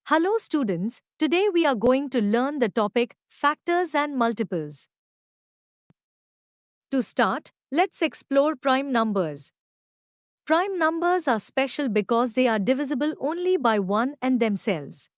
Hello students, today we are going to learn the topic factors and multiples. To start, let's explore prime numbers. Prime numbers are special because they are divisible only by 1 and themselves.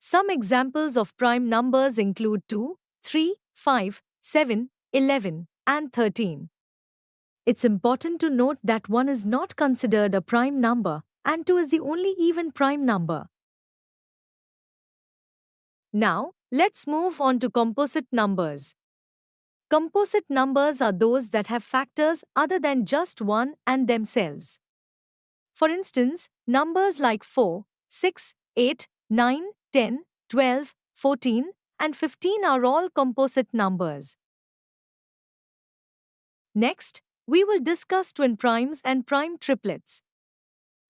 Some examples of prime numbers include 2, 3, 5, 7, 11, and 13. It's important to note that 1 is not considered a prime number and 2 is the only even prime number. Now, let's move on to composite numbers. Composite numbers are those that have factors other than just 1 and themselves. For instance, numbers like 4, 6, 8, 9, 10, 12, 14, and 15 are all composite numbers. Next, we will discuss twin primes and prime triplets.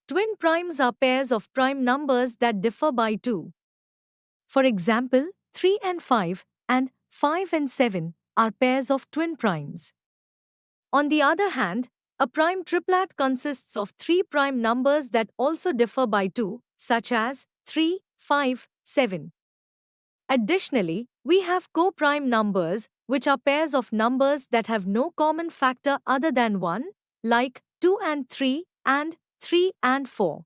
Twin primes are pairs of prime numbers that differ by 2. For example, 3 and 5 and 5 and 7 are pairs of twin primes. On the other hand, a prime triplet consists of 3 prime numbers that also differ by 2, such as 3, 5, 7. Additionally, we have co-prime numbers, which are pairs of numbers that have no common factor other than 1, like 2 and 3 and 4.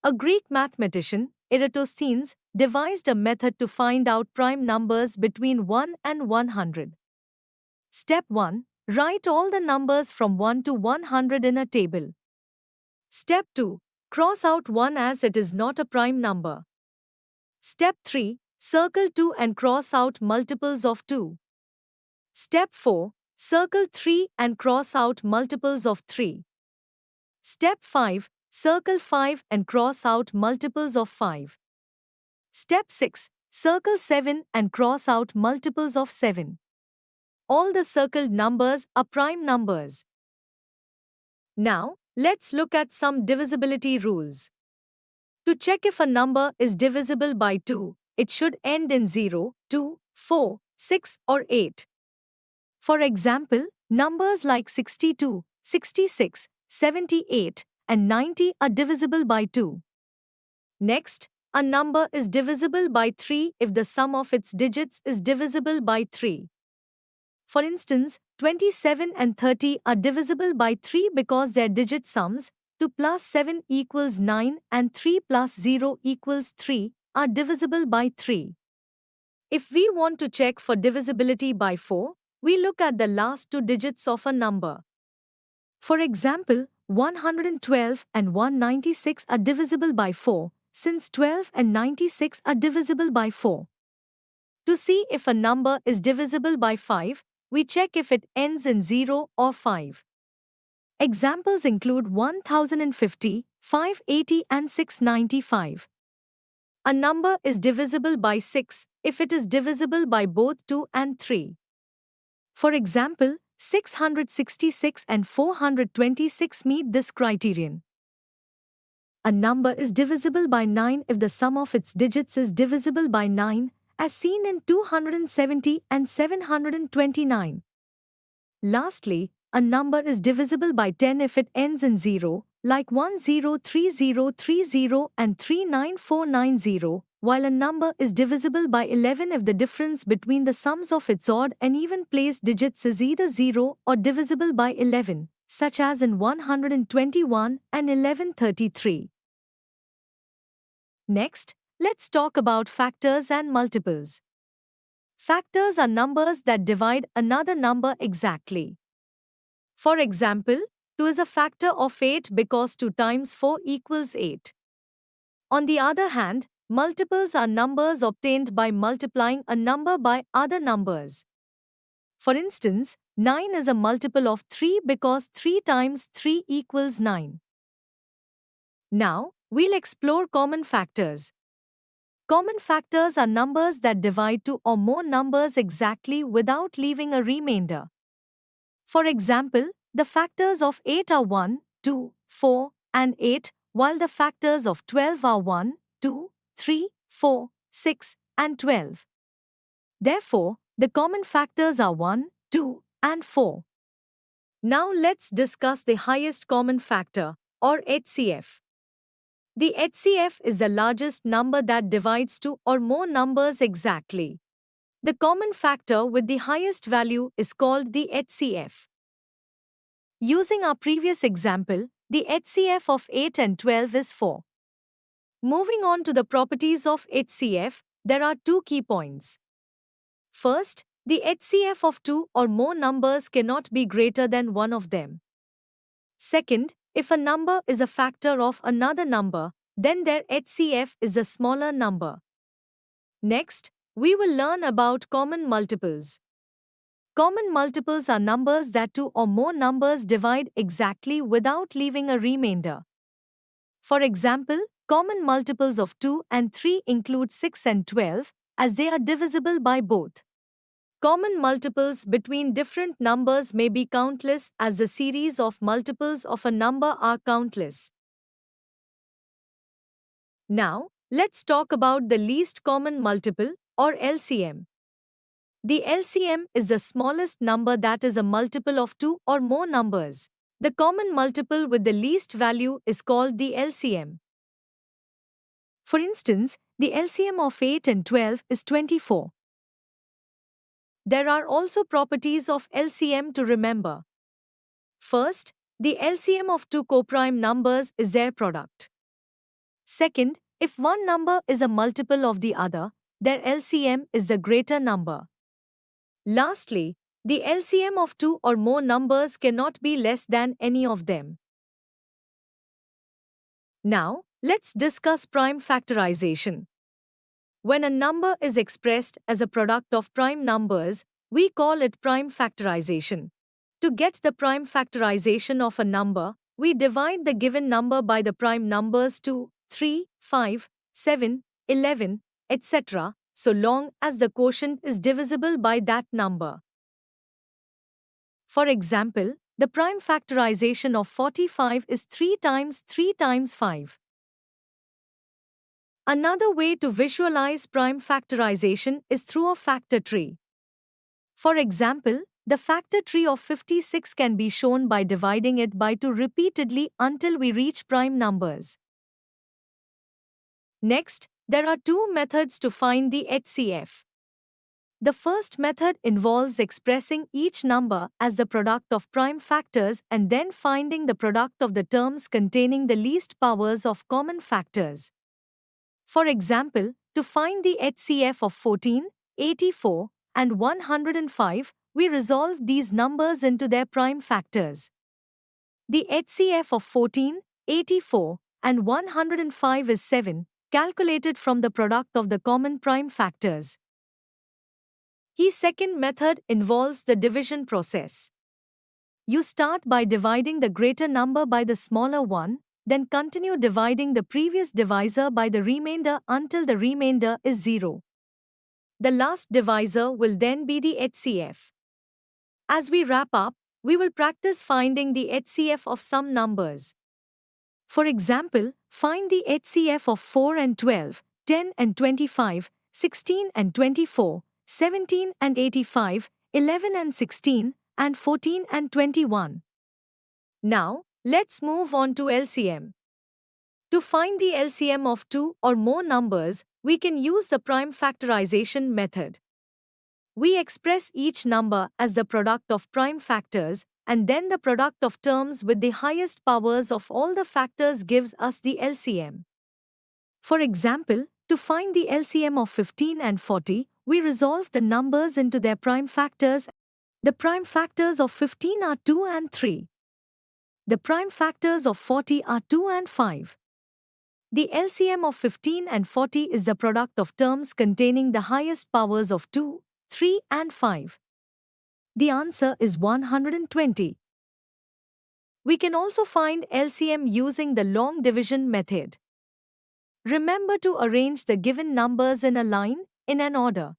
A Greek mathematician, Eratosthenes, devised a method to find out prime numbers between 1 and 100. Step 1. Write all the numbers from 1 to 100 in a table. Step 2. Cross out 1 as it is not a prime number. Step 3. Circle 2 and cross out multiples of 2. Step 4. Circle 3 and cross out multiples of 3. Step 5. Circle 5 and cross out multiples of 5. Step 6. Circle 7 and cross out multiples of 7. All the circled numbers are prime numbers. Now, let's look at some divisibility rules. To check if a number is divisible by 2, it should end in 0, 2, 4, 6, or 8. For example, numbers like 62, 66, 78, and 90 are divisible by 2. Next, a number is divisible by 3 if the sum of its digits is divisible by 3. For instance, 27 and 30 are divisible by 3 because their digit sums, 2 plus 7 equals 9 and 3 plus 0 equals 3, are divisible by 3. If we want to check for divisibility by 4, we look at the last two digits of a number. For example, 112 and 196 are divisible by 4, since 12 and 96 are divisible by 4. To see if a number is divisible by 5, we check if it ends in 0 or 5. Examples include 1050, 580 and 695. A number is divisible by 6 if it is divisible by both 2 and 3. For example, 666 and 426 meet this criterion. A number is divisible by 9 if the sum of its digits is divisible by 9, as seen in 270 and 729. Lastly, a number is divisible by 10 if it ends in 0, like 103030 and 39490, while a number is divisible by 11 if the difference between the sums of its odd and even place digits is either 0 or divisible by 11, such as in 121 and 1133. Next, let's talk about factors and multiples. Factors are numbers that divide another number exactly. For example, 2 is a factor of 8 because 2 times 4 equals 8. On the other hand, multiples are numbers obtained by multiplying a number by other numbers. For instance, 9 is a multiple of 3 because 3 times 3 equals 9. Now, we'll explore common factors. Common factors are numbers that divide two or more numbers exactly without leaving a remainder. For example, the factors of 8 are 1, 2, 4, and 8, while the factors of 12 are 1, 2, 3, 4, 6, and 12. Therefore, the common factors are 1, 2, and 4. Now let's discuss the highest common factor, or HCF. The HCF is the largest number that divides two or more numbers exactly. The common factor with the highest value is called the HCF. Using our previous example, the HCF of 8 and 12 is 4. Moving on to the properties of HCF, there are two key points. First, the HCF of two or more numbers cannot be greater than one of them. Second, if a number is a factor of another number, then their HCF is the smaller number. Next, we will learn about common multiples. Common multiples are numbers that two or more numbers divide exactly without leaving a remainder. For example, common multiples of 2 and 3 include 6 and 12, as they are divisible by both. Common multiples between different numbers may be countless, as the series of multiples of a number are countless. Now, let's talk about the least common multiple, or LCM. The LCM is the smallest number that is a multiple of two or more numbers. The common multiple with the least value is called the LCM. For instance, the LCM of 8 and 12 is 24. There are also properties of LCM to remember. First, the LCM of two coprime numbers is their product. Second, if one number is a multiple of the other, their LCM is the greater number. Lastly, the LCM of two or more numbers cannot be less than any of them. Now, let's discuss prime factorization. When a number is expressed as a product of prime numbers, we call it prime factorization. To get the prime factorization of a number, we divide the given number by the prime numbers 2, 3, 5, 7, 11, etc., so long as the quotient is divisible by that number. For example, the prime factorization of 45 is 3 times 3 times 5. Another way to visualize prime factorization is through a factor tree. For example, the factor tree of 56 can be shown by dividing it by 2 repeatedly until we reach prime numbers. Next, there are two methods to find the HCF. The first method involves expressing each number as the product of prime factors and then finding the product of the terms containing the least powers of common factors. For example, to find the HCF of 14, 84, and 105, we resolve these numbers into their prime factors. The HCF of 14, 84, and 105 is 7, calculated from the product of the common prime factors. The second method involves the division process. You start by dividing the greater number by the smaller one, then continue dividing the previous divisor by the remainder until the remainder is 0. The last divisor will then be the HCF. As we wrap up, we will practice finding the HCF of some numbers. For example, find the HCF of 4 and 12, 10 and 25, 16 and 24, 17 and 85, 11 and 16, and 14 and 21. Now, let's move on to LCM. To find the LCM of two or more numbers, we can use the prime factorization method. We express each number as the product of prime factors, and then the product of terms with the highest powers of all the factors gives us the LCM. For example, to find the LCM of 15 and 40, we resolve the numbers into their prime factors. The prime factors of 15 are 2 and 3. The prime factors of 40 are 2 and 5. The LCM of 15 and 40 is the product of terms containing the highest powers of 2, 3, and 5. The answer is 120. We can also find LCM using the long division method. Remember to arrange the given numbers in a line, in an order.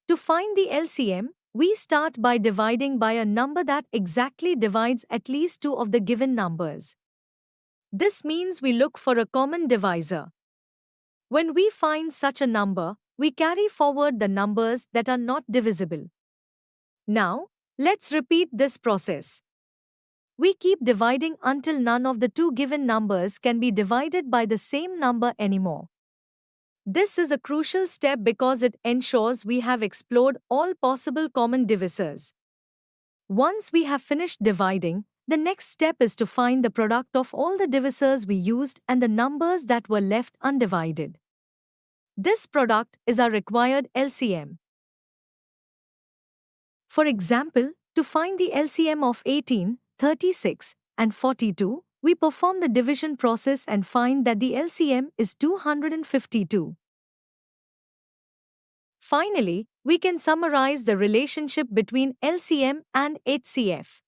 To find the LCM, we start by dividing by a number that exactly divides at least two of the given numbers. This means we look for a common divisor. When we find such a number, we carry forward the numbers that are not divisible. Now, let's repeat this process. We keep dividing until none of the two given numbers can be divided by the same number anymore. This is a crucial step because it ensures we have explored all possible common divisors. Once we have finished dividing, the next step is to find the product of all the divisors we used and the numbers that were left undivided. This product is our required LCM. For example, to find the LCM of 18, 36, and 42, we perform the division process and find that the LCM is 252. Finally, we can summarize the relationship between LCM and HCF.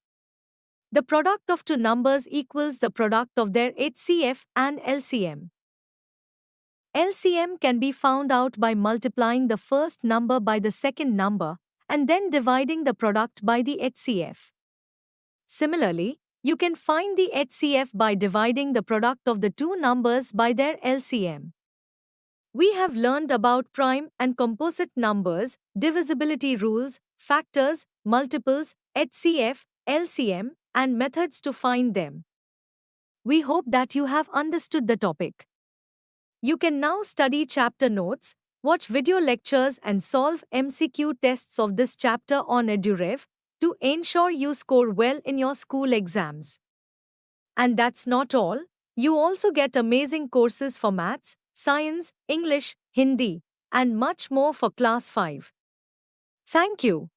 The product of two numbers equals the product of their HCF and LCM. LCM can be found out by multiplying the first number by the second number and then dividing the product by the HCF. Similarly, you can find the HCF by dividing the product of the two numbers by their LCM. We have learned about prime and composite numbers, divisibility rules, factors, multiples, HCF, LCM, and methods to find them. We hope that you have understood the topic. You can now study chapter notes, watch video lectures, and solve MCQ tests of this chapter on EduRev to ensure you score well in your school exams. And that's not all. You also get amazing courses for maths, science, English, Hindi, and much more for class 5. Thank you.